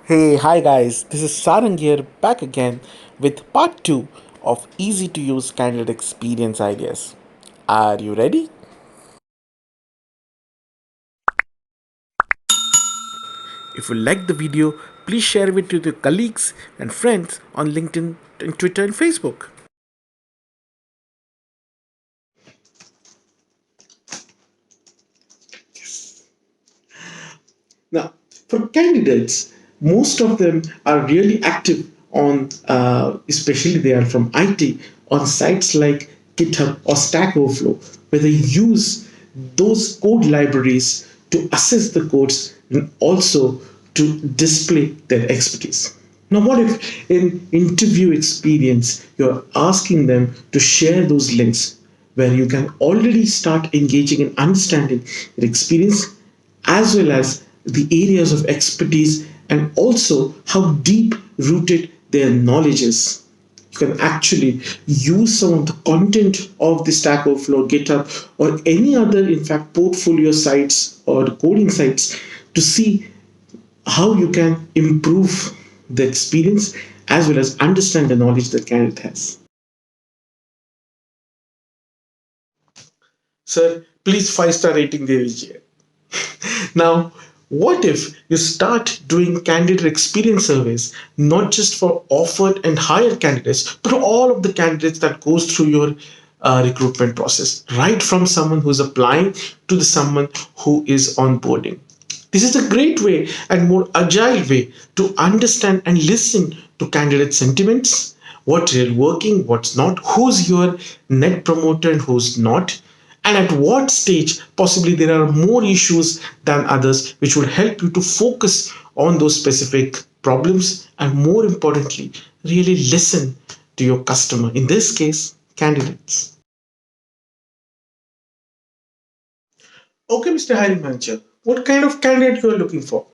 Hey, hi guys, this is Sarang here back again with part 2 of easy to use candidate experience ideas. Are you ready? If you like the video, please share it with your colleagues and friends on LinkedIn and Twitter and Facebook. Now, for candidates, most of them are really active on, especially they are from IT, on sites like GitHub or Stack Overflow, where they use those code libraries to assess the codes and also to display their expertise. Now, what if in interview experience you're asking them to share those links where you can already start engaging and understanding their experience as well as the areas of expertise and also how deep rooted their knowledge is. You can actually use some of the content of the Stack Overflow, GitHub, or any other, in fact, portfolio sites or coding sites to see how you can improve the experience as well as understand the knowledge that candidate has. Sir, please 5-star rating the AGI. Now, what if you start doing candidate experience surveys, not just for offered and hired candidates, but all of the candidates that goes through your recruitment process, right from someone who's applying to the someone who is onboarding. This is a great way and more agile way to understand and listen to candidate sentiments, what is working, what's not, who's your net promoter and who's not, and at what stage possibly there are more issues than others, which would help you to focus on those specific problems and more importantly, really listen to your customer, in this case, candidates. Okay, Mr. Hiring Manager, what kind of candidate you are looking for?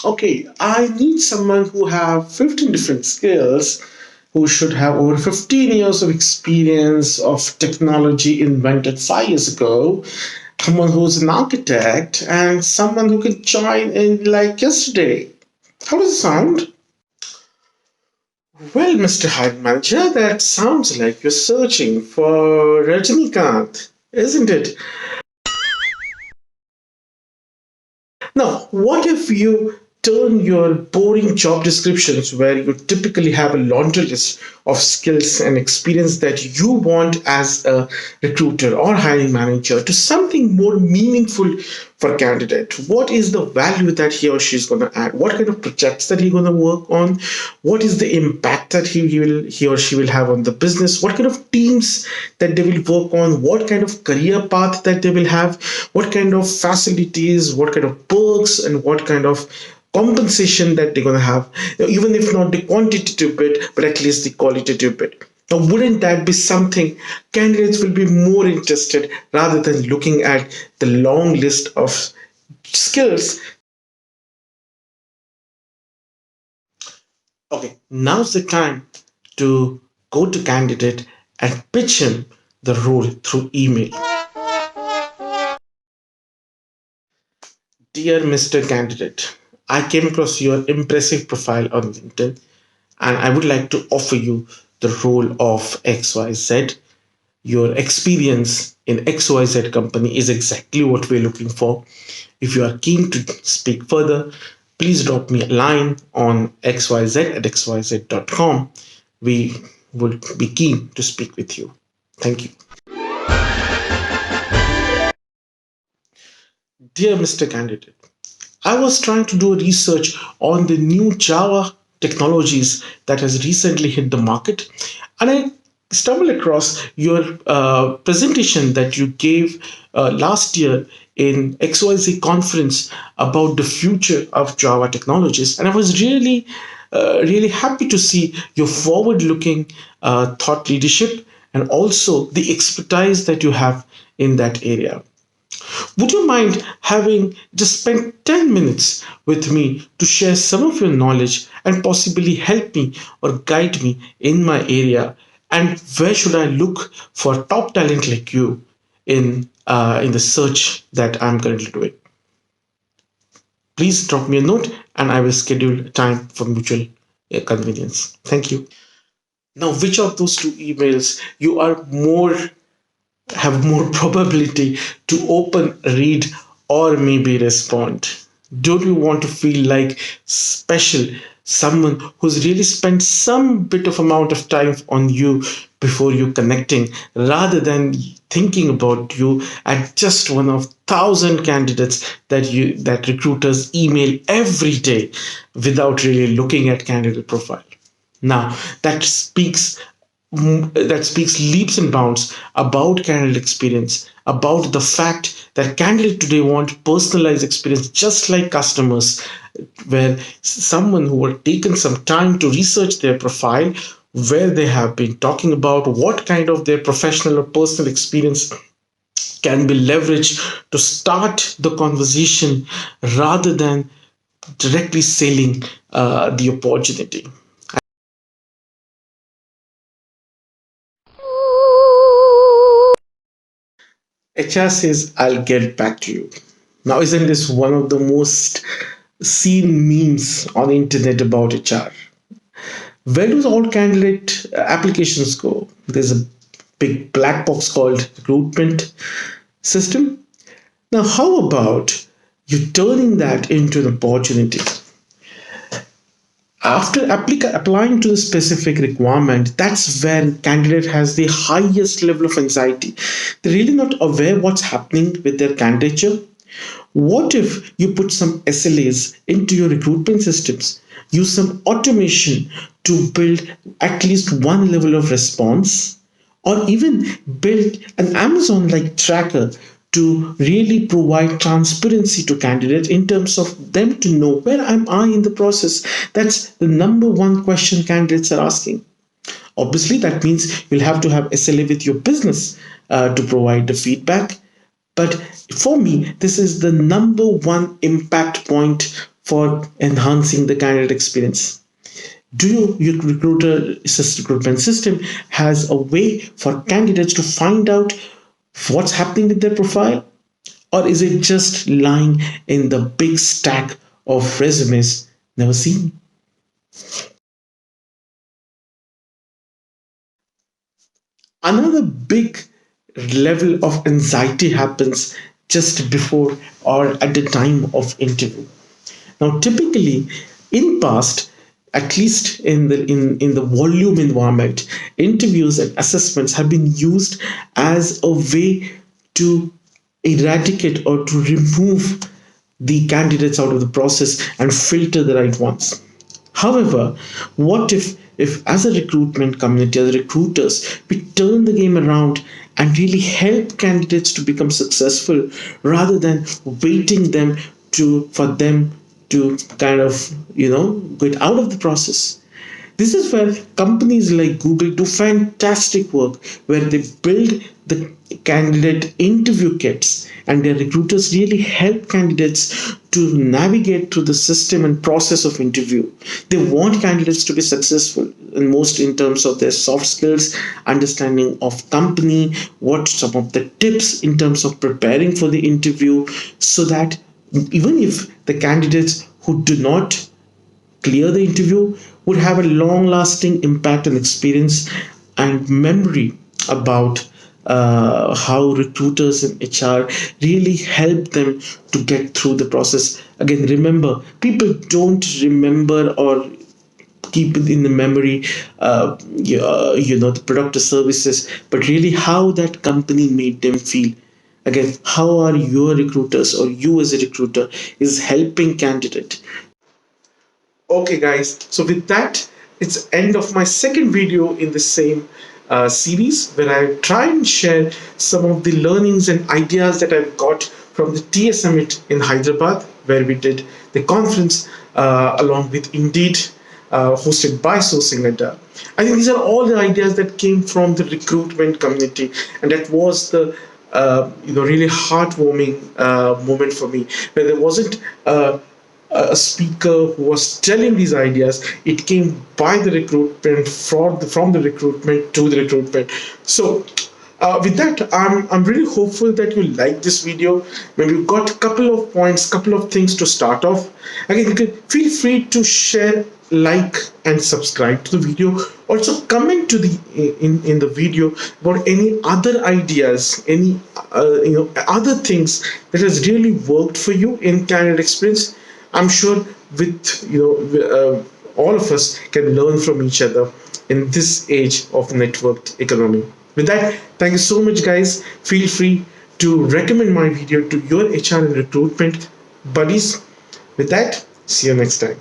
Okay, I need someone who have 15 different skills, who should have over 15 years of experience of technology invented 5 years ago, someone who's an architect, and someone who can join in like yesterday. How does it sound? Well, Mr. Hiring Manager, that sounds like you're searching for Rajinikanth, isn't it? Now, what if you turn your boring job descriptions, where you typically have a laundry list of skills and experience that you want as a recruiter or hiring manager, to something more meaningful for a candidate? What is the value that he or she is going to add? What kind of projects that he's going to work on? What is the impact that he or she will have on the business? What kind of teams that they will work on? What kind of career path that they will have? What kind of facilities? What kind of perks and what kind of compensation that they're going to have, even if not the quantitative bit, but at least the qualitative bit. Now, wouldn't that be something candidates will be more interested rather than looking at the long list of skills? Okay, now's the time to go to candidate and pitch him the role through email. Dear Mr. Candidate, I came across your impressive profile on LinkedIn and I would like to offer you the role of XYZ. Your experience in XYZ company is exactly what we're looking for. If you are keen to speak further, please drop me a line on xyz@xyz.com. We would be keen to speak with you. Thank you. Dear Mr. Candidate, I was trying to do research on the new Java technologies that has recently hit the market, and I stumbled across your presentation that you gave last year in XYZ conference about the future of Java technologies, and I was really happy to see your forward-looking thought leadership and also the expertise that you have in that area. Would you mind having just spent 10 minutes with me to share some of your knowledge and possibly help me or guide me in my area? And where should I look for top talent like you in the search that I'm currently doing? Please drop me a note and I will schedule time for mutual convenience. Thank you. Now, which of those two emails you are more have more probability to open, read, or maybe respond? Don't you want to feel like special, someone who's really spent some bit of amount of time on you before you connecting, rather than thinking about you at just one of thousand candidates that recruiters email every day without really looking at candidate profile? Now, that speaks leaps and bounds about candidate experience, about the fact that candidates today want personalized experience just like customers, where someone who had taken some time to research their profile, where they have been talking about what kind of their professional or personal experience can be leveraged to start the conversation rather than directly selling the opportunity. HR says, I'll get back to you. Now, isn't this one of the most seen memes on the internet about HR? Where do all candidate applications go? There's a big black box called recruitment system. Now, how about you turning that into an opportunity? After applying to the specific requirement, that's when candidate has the highest level of anxiety. They're really not aware what's happening with their candidature. What if you put some SLAs into your recruitment systems? Use some automation to build at least one level of response, or even build an Amazon like tracker to really provide transparency to candidates in terms of them to know where am I in the process. That's the number one question candidates are asking. Obviously, that means you'll have to have SLA with your business to provide the feedback. But for me, this is the number one impact point for enhancing the candidate experience. Do your recruitment system has a way for candidates to find out what's happening with their profile? Or is it just lying in the big stack of resumes never seen? Another big level of anxiety happens just before or at the time of interview. Now, typically, in past, at least in the volume environment, interviews and assessments have been used as a way to eradicate or to remove the candidates out of the process and filter the right ones. However, what if as a recruitment community, as recruiters, we turn the game around and really help candidates to become successful rather than waiting them to for them to kind of get out of the process. This is where companies like Google do fantastic work, where they build the candidate interview kits, and their recruiters really help candidates to navigate through the system and process of interview. They want candidates to be successful, and most in terms of their soft skills, understanding of company, what some of the tips in terms of preparing for the interview, so that even if the candidates who do not clear the interview would have a long lasting impact and experience and memory about how recruiters and HR really help them to get through the process. Again, remember, people don't remember or keep it in the memory, the product or services, but really how that company made them feel. Again, how are your recruiters or you as a recruiter is helping candidate. Okay, guys. So with that, it's end of my second video in the same series where I try and share some of the learnings and ideas that I've got from the TS Summit in Hyderabad, where we did the conference along with Indeed, hosted by Sourcing Adda. I think these are all the ideas that came from the recruitment community, and that was the really heartwarming moment for me, where there wasn't a speaker who was telling these ideas. It came by the recruitment, from the recruitment to the recruitment. So With that, I'm really hopeful that you like this video. Maybe you got a couple of points, couple of things to start off. Again, you can feel free to share, like, and subscribe to the video. Also, comment to the in the video about any other ideas, any other things that has really worked for you in candidate experience. I'm sure with all of us can learn from each other in this age of networked economy. With that, thank you so much, guys. Feel free to recommend my video to your HR and recruitment buddies. With that, see you next time.